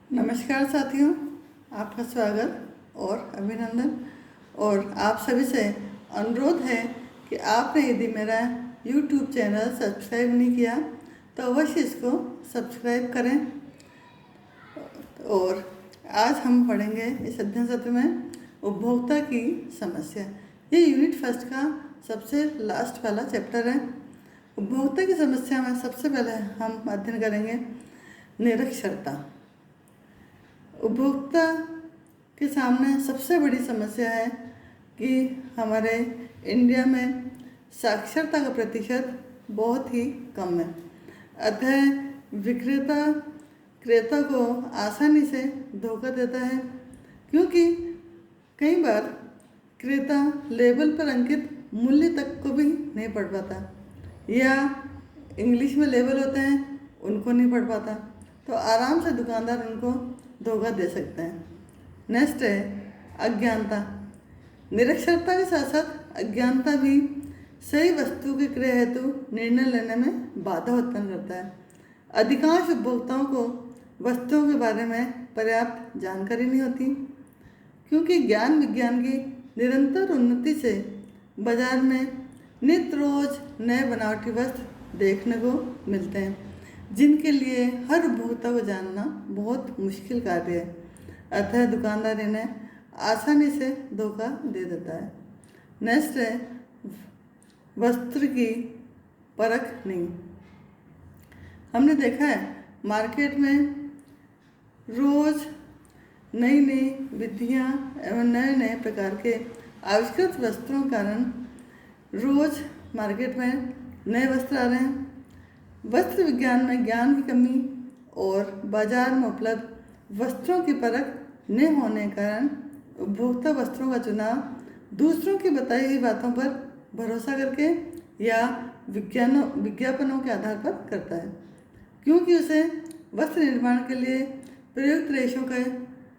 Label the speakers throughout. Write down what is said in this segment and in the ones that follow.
Speaker 1: नमस्कार साथियों, आपका स्वागत और अभिनंदन। और आप सभी से अनुरोध है कि आपने यदि मेरा YouTube चैनल सब्सक्राइब नहीं किया तो अवश्य इसको सब्सक्राइब करें। और आज हम पढ़ेंगे इस अध्ययन सत्र में उपभोक्ता की समस्या। ये यूनिट फर्स्ट का सबसे लास्ट वाला चैप्टर है। उपभोक्ता की समस्या में सबसे पहले हम अध्ययन करेंगे निरक्षरता। उपभोक्ता के सामने सबसे बड़ी समस्या है कि हमारे इंडिया में साक्षरता का प्रतिशत बहुत ही कम है। अतः विक्रेता क्रेता को आसानी से धोखा देता है, क्योंकि कई बार क्रेता लेबल पर अंकित मूल्य तक को भी नहीं पढ़ पाता, या इंग्लिश में लेबल होते हैं उनको नहीं पढ़ पाता, तो आराम से दुकानदार उनको धोखा दे सकते हैं। नेक्स्ट है अज्ञानता। निरक्षरता के साथ साथ अज्ञानता भी सही वस्तु के क्रय हेतु निर्णय लेने में बाधा उत्पन्न करता है। अधिकांश उपभोक्ताओं को वस्तुओं के बारे में पर्याप्त जानकारी नहीं होती, क्योंकि ज्ञान विज्ञान की निरंतर उन्नति से बाजार में नित्य रोज नए बनावटी वस्त्र देखने को मिलते हैं, जिनके लिए हर उपभोक्ता को जानना बहुत मुश्किल कार्य है। अतः दुकानदार इन्हें आसानी से धोखा दे देता है। नेक्स्ट है वस्त्र की परख नहीं। हमने देखा है मार्केट में रोज नई नई विधियाँ एवं नए नए प्रकार के आविष्कृत वस्त्रों के कारण रोज मार्केट में नए वस्त्र आ रहे हैं। वस्त्र विज्ञान में ज्ञान की कमी और बाजार में उपलब्ध वस्त्रों की परख न होने के कारण उपभोक्ता वस्त्रों का चुनाव दूसरों की बताई हुई बातों पर भरोसा करके या विज्ञापनों के आधार पर करता है, क्योंकि उसे वस्त्र निर्माण के लिए प्रयुक्त रेशों का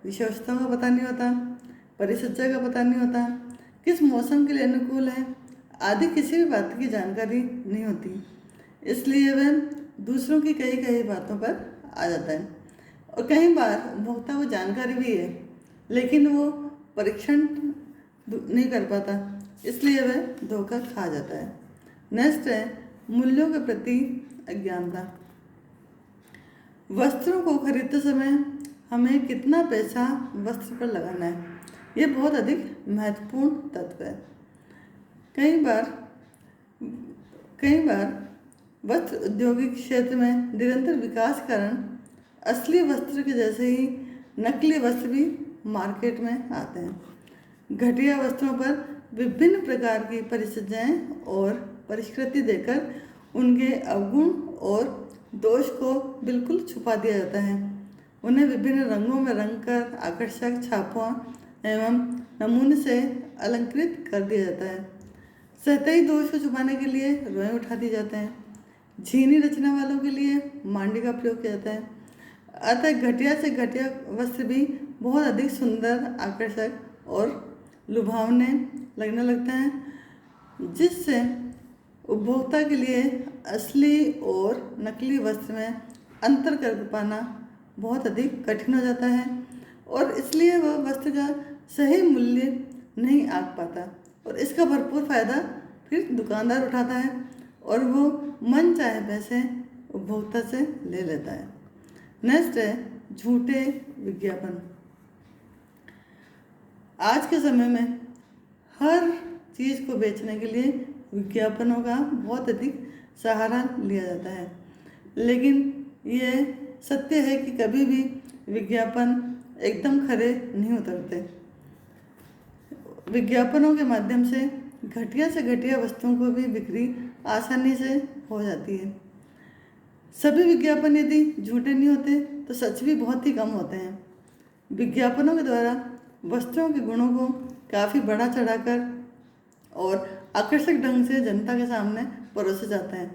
Speaker 1: विशेषताओं का पता नहीं होता, परिसज्जा का पता नहीं होता, किस मौसम के लिए अनुकूल है आदि किसी भी बात की जानकारी नहीं होती। इसलिए वह दूसरों की कही बातों पर आ जाता है। और कई बार उपभोक्ता को जानकारी भी है, लेकिन वो परीक्षण नहीं कर पाता, इसलिए वह धोखा खा जाता है। नेक्स्ट है मूल्यों के प्रति अज्ञानता। वस्त्रों को खरीदते समय हमें कितना पैसा वस्त्र पर लगाना है, ये बहुत अधिक महत्वपूर्ण तत्व है। कई बार वस्त्र औद्योगिक क्षेत्र में निरंतर विकास के कारण असली वस्त्र के जैसे ही नकली वस्त्र भी मार्केट में आते हैं। घटिया वस्त्रों पर विभिन्न प्रकार की परिसज्जाएं और परिष्कृति देकर उनके अवगुण और दोष को बिल्कुल छुपा दिया जाता है। उन्हें विभिन्न रंगों में रंगकर आकर्षक छापों एवं नमूने से अलंकृत कर दिया जाता है। सतही दोष को छुपाने के लिए रोए उठा दिए जाते हैं। झीनी रचना वालों के लिए मांडी का प्रयोग किया जाता है। अतः घटिया से घटिया वस्त्र भी बहुत अधिक सुंदर, आकर्षक और लुभावने लगने लगते हैं, जिससे उपभोक्ता के लिए असली और नकली वस्त्र में अंतर कर पाना बहुत अधिक कठिन हो जाता है, और इसलिए वह वस्त्र का सही मूल्य नहीं आंक पाता, और इसका भरपूर फायदा फिर दुकानदार उठाता है और वो मन चाहे पैसे उपभोक्ता से ले लेता है। नेक्स्ट है झूठे विज्ञापन। आज के समय में हर चीज़ को बेचने के लिए विज्ञापनों का बहुत अधिक सहारा लिया जाता है, लेकिन ये सत्य है कि कभी भी विज्ञापन एकदम खरे नहीं उतरते। विज्ञापनों के माध्यम से घटिया से घटिया वस्तुओं को भी बिक्री आसानी से हो जाती है। सभी विज्ञापन यदि झूठे नहीं होते तो सच भी बहुत ही कम होते हैं। विज्ञापनों के द्वारा वस्तुओं के गुणों को काफ़ी बढ़ा चढ़ाकर और आकर्षक ढंग से जनता के सामने परोसा जाता है।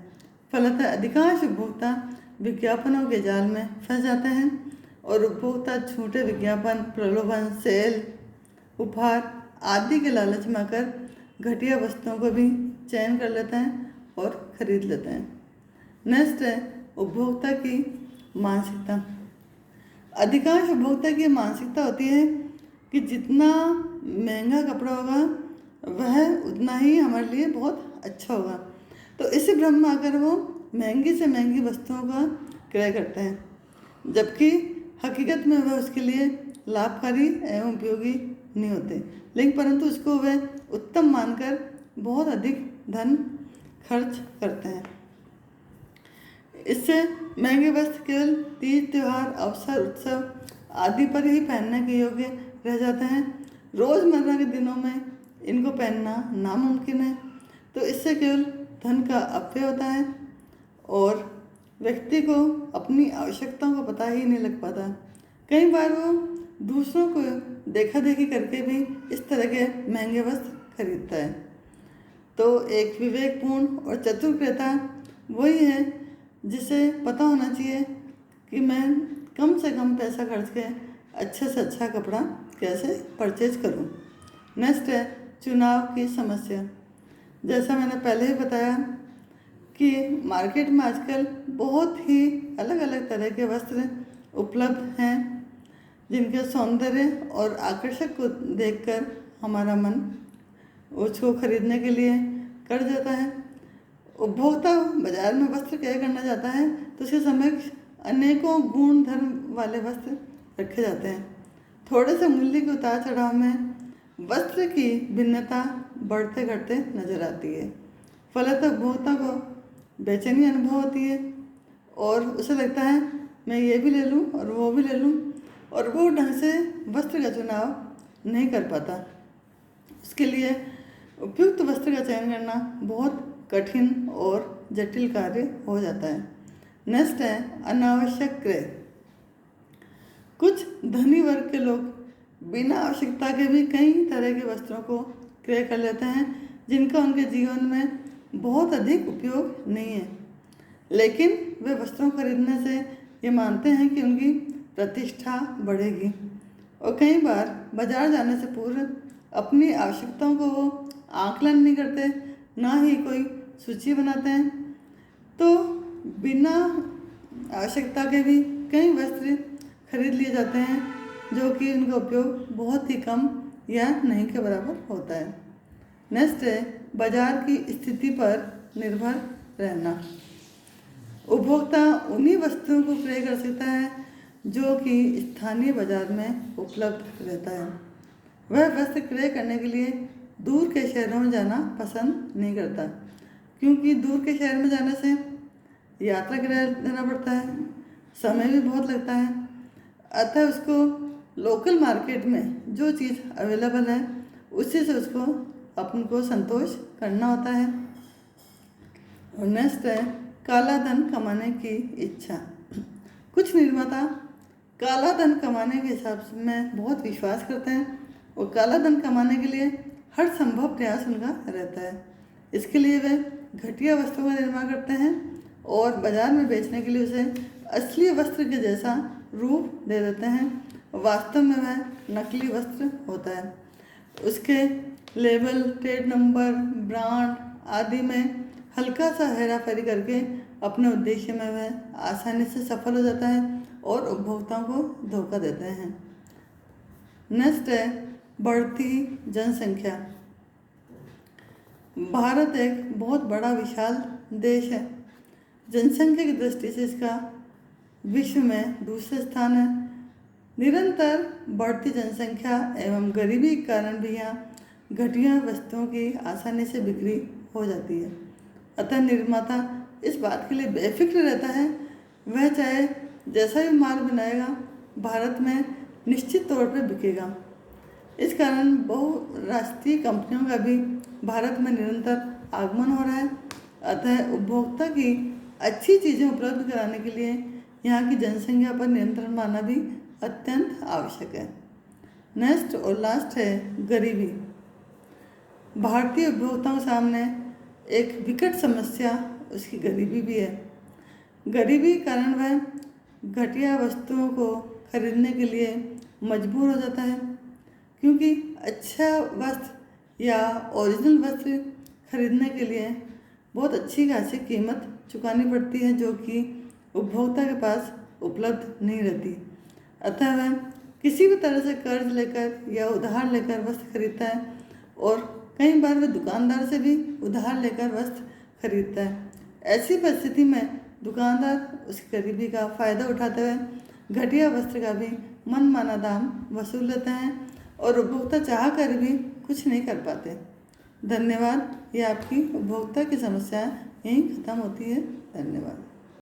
Speaker 1: फलतः अधिकांश उपभोक्ता विज्ञापनों के जाल में फंस जाते हैं और उपभोक्ता झूठे विज्ञापन, प्रलोभन, सेल, उपहार आदि के लालच में आकर घटिया वस्तुओं को भी चयन कर लेते हैं और खरीद लेते हैं। नेक्स्ट है उपभोक्ता की मानसिकता। अधिकांश उपभोक्ता की मानसिकता होती है कि जितना महंगा कपड़ा होगा वह उतना ही हमारे लिए बहुत अच्छा होगा। तो इसी भ्रम में आकर वो महंगी से महंगी वस्तुओं का क्रय करते हैं, जबकि हकीकत में वह उसके लिए लाभकारी एवं उपयोगी नहीं होते, लेकिन परंतु उसको वह उत्तम मानकर बहुत अधिक धन खर्च करते हैं। इससे महंगे वस्त्र केवल तीज त्योहार अवसर उत्सव आदि पर ही पहनने के योग्य रह जाते हैं। रोज़मर्रा के दिनों में इनको पहनना नामुमकिन है। तो इससे केवल धन का अपव्यय होता है और व्यक्ति को अपनी आवश्यकताओं का पता ही नहीं लग पाता। कई बार वो दूसरों को देखा देखी करके भी इस तरह के महंगे वस्त्र खरीदता है। तो एक विवेकपूर्ण और चतुर क्रेता वही है जिसे पता होना चाहिए कि मैं कम से कम पैसा खर्च के अच्छे से अच्छा कपड़ा कैसे परचेज करूं। नेक्स्ट है चुनाव की समस्या। जैसा मैंने पहले ही बताया कि मार्केट में आजकल बहुत ही अलग अलग तरह के वस्त्र उपलब्ध हैं, जिनके सौंदर्य और आकर्षक को देखकर हमारा मन उसको खरीदने के लिए कर जाता है। उपभोक्ता बाजार में वस्त्र क्रय करना चाहता है तो उसके समक्ष अनेकों गुण धर्म वाले वस्त्र रखे जाते हैं। थोड़े से मूल्य के उतार चढ़ाव में वस्त्र की भिन्नता बढ़ते घटते नजर आती है। फलतः उपभोक्ता को बेचैनी अनुभव होती है और उसे लगता है मैं ये भी ले लूँ और वो भी ले लूँ, और वो ढंग से वस्त्र का चुनाव नहीं कर पाता। उसके लिए उपयुक्त वस्त्र का चयन करना बहुत कठिन और जटिल कार्य हो जाता है। नेक्स्ट है अनावश्यक क्रय। कुछ धनी वर्ग के लोग बिना आवश्यकता के भी कई तरह के वस्त्रों को क्रय कर लेते हैं, जिनका उनके जीवन में बहुत अधिक उपयोग नहीं है, लेकिन वे वस्त्रों खरीदने से ये मानते हैं कि उनकी प्रतिष्ठा बढ़ेगी। और कई बार बाजार जाने से पूर्व अपनी आवश्यकताओं को वो आकलन नहीं करते, ना ही कोई सूची बनाते हैं। तो बिना आवश्यकता के भी कई वस्त्र खरीद लिए जाते हैं जो कि उनका उपयोग बहुत ही कम या नहीं के बराबर होता है। नेक्स्ट है बाजार की स्थिति पर निर्भर रहना। उपभोक्ता उन्हीं वस्तुओं को क्रय कर सकता है जो कि स्थानीय बाजार में उपलब्ध रहता है। वह वस्त्र क्रय करने के लिए दूर के शहरों में जाना पसंद नहीं करता, क्योंकि दूर के शहर में जाने से यात्रा किराया देना पड़ता है, समय भी बहुत लगता है। अतः उसको लोकल मार्केट में जो चीज़ अवेलेबल है उसी से उसको अपन को संतोष करना होता है। और नेक्स्ट है काला धन कमाने की इच्छा। कुछ निर्माता काला धन कमाने के हिसाब में बहुत विश्वास करते हैं और काला धन कमाने के लिए हर संभव प्रयास उनका रहता है। इसके लिए वे घटिया वस्त्रों का निर्माण करते हैं और बाजार में बेचने के लिए उसे असली वस्त्र के जैसा रूप दे देते हैं। वास्तव में वह नकली वस्त्र होता है। उसके लेबल, ट्रेड नंबर, ब्रांड आदि में हल्का सा हेरा फेरी करके अपने उद्देश्य में वह आसानी से सफल हो जाता है और उपभोक्ताओं को धोखा देते हैं। नेक्स्ट है बढ़ती जनसंख्या। भारत एक बहुत बड़ा विशाल देश है। जनसंख्या की दृष्टि से इसका विश्व में दूसरे स्थान है। निरंतर बढ़ती जनसंख्या एवं गरीबी के कारण भी यहाँ घटिया वस्तुओं की आसानी से बिक्री हो जाती है। अतः निर्माता इस बात के लिए बेफिक्र रहता है वह चाहे जैसा भी माल बनाएगा भारत में निश्चित तौर पर बिकेगा। इस कारण बहुराष्ट्रीय कंपनियों का भी भारत में निरंतर आगमन हो रहा है। अतः उपभोक्ता की अच्छी चीज़ें उपलब्ध कराने के लिए यहाँ की जनसंख्या पर नियंत्रण पाना भी अत्यंत आवश्यक है। नेक्स्ट और लास्ट है गरीबी। भारतीय उपभोक्ताओं के सामने एक विकट समस्या उसकी गरीबी भी है। गरीबी के कारण वह घटिया वस्तुओं को खरीदने के लिए मजबूर हो जाता है, क्योंकि अच्छा वस्त्र या ओरिजिनल वस्त्र खरीदने के लिए बहुत अच्छी खासी कीमत चुकानी पड़ती है जो कि उपभोक्ता के पास उपलब्ध नहीं रहती। अतः वह किसी भी तरह से कर्ज लेकर या उधार लेकर वस्त्र खरीदता है और कई बार वह दुकानदार से भी उधार लेकर वस्त्र खरीदता है। ऐसी परिस्थिति में दुकानदार उसकी गरीबी का फ़ायदा उठाते हुए घटिया वस्त्र का भी मनमाना दाम वसूल लेते हैं और उपभोक्ता चाह कर भी कुछ नहीं कर पाते। धन्यवाद। ये आपकी उपभोक्ता की समस्या यहीं ख़त्म होती है। धन्यवाद।